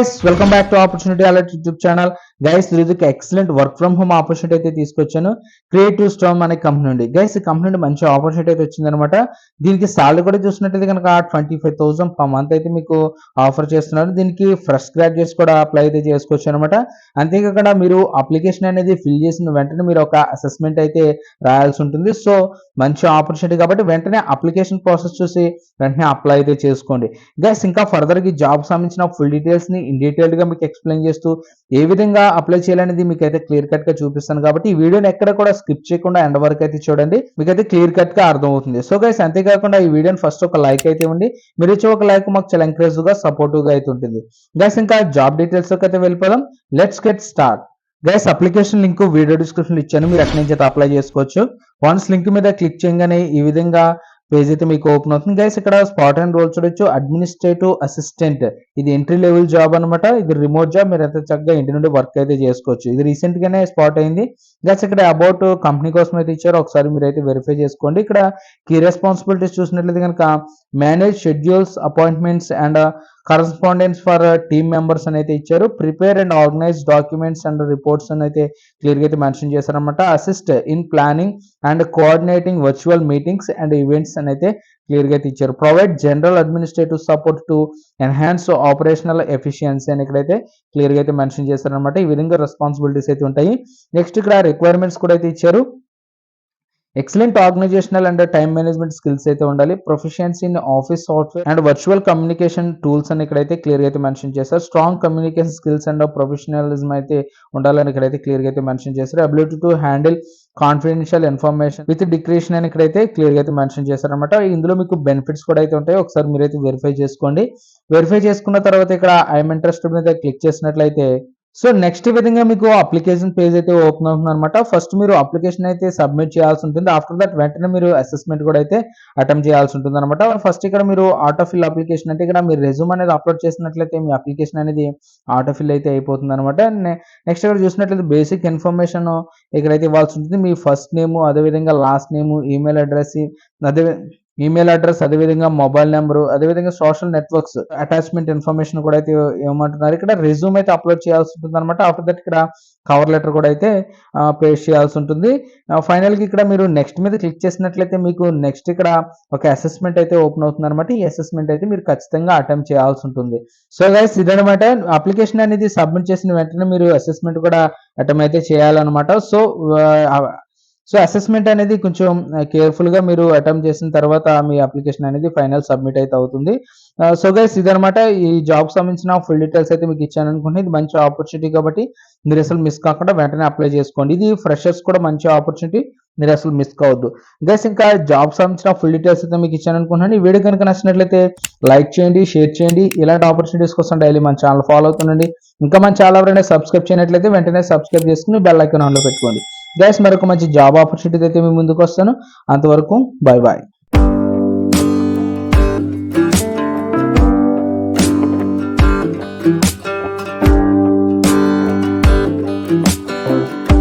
Guys welcome back to opportunity alert YouTube channel. Guys ఇది excellent work from home opportunity అయితే తీసుకొచ్చాను creative స్టామ్ అనే కంపెనీ నుండి. గైస్ ఈ కంపెనీ నుండి మంచి ఆపర్చునిటీ అయితే వచ్చిందనమాట. దీనికి సాలరీ కూడా చూసినట్టయితే కనుక 25,000 పర్ మంత్ అయితే మీకు ఆఫర్ చేస్తున్నారు. దీనికి ఫ్రెష్ గ్రాడ్యుయేట్స్ కూడా అప్లై అయితే చేసుకోవచ్చు అనమాట. అంతేకాకుండా మీరు అప్లికేషన్ అనేది ఫిల్ చేసిన వెంటనే మీరు ఒక అసెస్మెంట్ అయితే రాయాల్సి ఉంటుంది. సో మంచి ఆపర్చునిటీ కాబట్టి వెంటనే అప్లికేషన్ ప్రాసెస్ చూసి వెంటనే అప్లై అయితే చేసుకోండి. గైస్ ఇంకా ఫర్దర్ గా జాబ్ సంబంధించిన ఫుల్ డీటెయిల్స్ ని ఇన్ డీటెయిల్డ్ గా మీకు ఎక్స్ప్లెయిన్ చేస్తూ ఏ విధంగా అప్లై చేయాలనేది మీకు అయితే క్లియర్ కట్ గా చూపిస్తాను కాబట్టి ఈ వీడియోని ఎక్కడ కూడా స్కిప్ చేయకుండా ఎండ్ వరకు అయితే చూడండి, మీకైతే క్లియర్ కట్ గా అర్థమవుతుంది. సో గైస్ అంతేకాకుండా ఈ వీడియోని ఫస్ట్ ఒక లైక్ అయితే ఇవ్వండి. మీరు ఇచ్చే ఒక లైక్ మాకు చాలా ఎంకరేజ్ గా సపోర్టివ్ గా అయితే ఉంటుంది. గైస్ ఇంకా జాబ్ డీటెయిల్స్ అయితే వెళ్ళిపోదాం. Let's get start. Guys application link video description ఇచ్చాను, మీరు ఎక్కడి నుంచి అయితే అప్లై చేసుకోవచ్చు. వన్స్ లింక్ మీద క్లిక్ చేయగానే ఈ విధంగా పేజ్ అయితే మీకు ఓపెన్ అవుతుంది. గైస్ ఇక్కడ స్పాట్ అండ్ రోల్ చూడొచ్చు. అడ్మినిస్ట్రేటివ్ అసిస్టెంట్, ఇది ఎంట్రీ లెవెల్ జాబ్ అనమాట. ఇది రిమోట్ జాబ్, మీరు అయితే చక్కగా ఇంటి నుండి వర్క్ అయితే చేసుకోవచ్చు. ఇది రీసెంట్ గానే స్పాట్ అయింది. గైస్ ఇక్కడ అబౌట్ కంపెనీ కోసం అయితే ఇచ్చారు, ఒకసారి మీరు అయితే వెరిఫై చేసుకోండి. ఇక్కడ కీ రెస్పాన్సిబిలిటీస్ చూసినట్లయితే కనుక manage schedules, appointments and correspondence for team members అని అయితే ఇచ్చారు. Prepare and organise documents and reports అని అయితే క్లియర్ గా అయితే మెన్షన్ చేశారనమాట. Assist in planning and coordinating virtual meetings and events అని అయితే క్లియర్ గా అయితే ఇచ్చారు. Provide general administrative support to enhance operational efficiency అని ఇక్కడైతే క్లియర్ గా అయితే మెన్షన్ చేశారనమాట. ఈ విధంగా రెస్పాన్సిబిలిటీస్ అయితే ఉంటాయి. నెక్స్ట్ ఇక్కడ రిక్వైర్మెంట్స్ కూడా అయితే ఇచ్చారు. Excellent organisational and time management skills అయితే ఉండాలి. Proficiency in office software and virtual communication tools అని ఇక్కడైతే క్లియర్ గా అయితే మెన్షన్ చేశారు. Strong communication skills and professionalism అయితే ఉండాలని ఇక్కడైతే క్లియర్ గా అయితే మెన్షన్ చేశారు. Ability to handle confidential information with decryption అని ఇక్కడైతే క్లియర్ గా అయితే మెన్షన్ చేశారనమాట. ఇందులో మీకు బెనిఫిట్స్ కూడా అయితే ఉంటాయి, ఒకసారి మీరైతే వెరిఫై చేసుకోండి. వెరిఫై చేసుకున్న తర్వాత ఇక్కడ ఐఎమ్ ఇంట్రెస్టెడ్ మీద క్లిక్ చేసినట్లయితే సో నెక్స్ట్ విధంగా మీకు అప్లికేషన్ పేజ్ అయితే ఓపెన్ అవుతుంది అనమాట. ఫస్ట్ మీరు అప్లికేషన్ అయితే సబ్మిట్ చేయాల్సి ఉంటుంది. ఆఫ్టర్ దట్ వెంటనే మీరు అసెస్మెంట్ కూడా అయితే అటెంప్ట్ చేయాల్సి ఉంటుంది అనమాట. ఫస్ట్ ఇక్కడ మీరు ఆటో ఫిల్ అప్లికేషన్ అంటే ఇక్కడ మీరు రెజ్యూమ్ అనేది అప్లోడ్ చేసినట్లయితే మీ అప్లికేషన్ అనేది ఆటో ఫిల్ అయితే అయిపోతుంది అనమాట. నెక్స్ట్ ఇక్కడ చూసినట్లయితే బేసిక్ ఇన్ఫర్మేషన్ ఇక్కడైతే ఇవ్వాల్సి ఉంటుంది. మీ ఫస్ట్ నేమ్, అదేవిధంగా లాస్ట్ నేమ్, ఈమెయిల్ అడ్రస్, అదేవిధంగా మొబైల్ నెంబరు, అదేవిధంగా సోషల్ నెట్వర్క్స్ అటాచ్మెంట్ ఇన్ఫర్మేషన్ కూడా అయితే ఏమంటున్నారు. ఇక్కడ రెజ్యూమ్ అయితే అప్లోడ్ చేయాల్సి ఉంటుంది అనమాట. ఆఫ్టర్ దట్ ఇక్కడ కవర్ లెటర్ కూడా అయితే పేస్ట్ చేయాల్సి ఉంటుంది. ఫైనల్ గా ఇక్కడ మీరు నెక్స్ట్ మీద క్లిక్ చేసినట్లయితే మీకు నెక్స్ట్ ఇక్కడ ఒక అసెస్మెంట్ అయితే ఓపెన్ అవుతుంది అనమాట. ఈ అసెస్మెంట్ అయితే మీరు ఖచ్చితంగా అటెంప్ట్ చేయాల్సి ఉంటుంది. సో గైస్ ఇదనమాట, అప్లికేషన్ అనేది సబ్మిట్ చేసిన వెంటనే మీరు అసెస్మెంట్ కూడా అటెంప్ట్ అయితే చేయాలన్నమాట. సో అసెస్మెంట్ అనేది కొంచెం కేర్ఫుల్ గా మీరు అటెంప్ట్ చేసిన తర్వాత మీ అప్లికేషన్ అనేది ఫైనల్ సబ్మిట్ అయితే అవుతుంది. సో గైస్ ఇదనమాట, ఈ జాబ్ సంబంధించిన ఫుల్ డీటెయిల్స్ అయితే మీకు ఇచ్చాను అనుకుంటే ఇది మంచి ఆపర్చునిటీ కాబట్టి మీరు అసలు మిస్ కాకుండా వెంటనే అప్లై చేసుకోండి. ఇది ఫ్రెషర్స్ కూడా మంచి ఆపర్చునిటీ, మీరు అసలు మిస్ కావద్దు. గైస్ ఇంకా జాబ్ సంబంధించిన ఫుల్ డీటెయిల్స్ అయితే మీకు ఇచ్చాను అనుకుంటున్నాను. ఈ వీడియో కనుక నచ్చినట్లయితే లైక్ చేయండి, షేర్ చేయండి. ఇలాంటి ఆపర్చునిటీస్ కోసం డైలీ మన ఛానల్ ఫాలో అవుతుండండి. ఇంకా మన ఛానల్ ఎవరైనా సబ్స్క్రైబ్ చేయనట్లయితే వెంటనే సబ్స్క్రైబ్ చేసుకుని బెల్ ఐకాన్ ఆన్లో పెట్టుకోండి. గైస్ మరొక మంచి జాబ్ ఆపర్చునిటీ అయితే మీ ముందుకు వస్తాను. అంతవరకు బై బాయ్.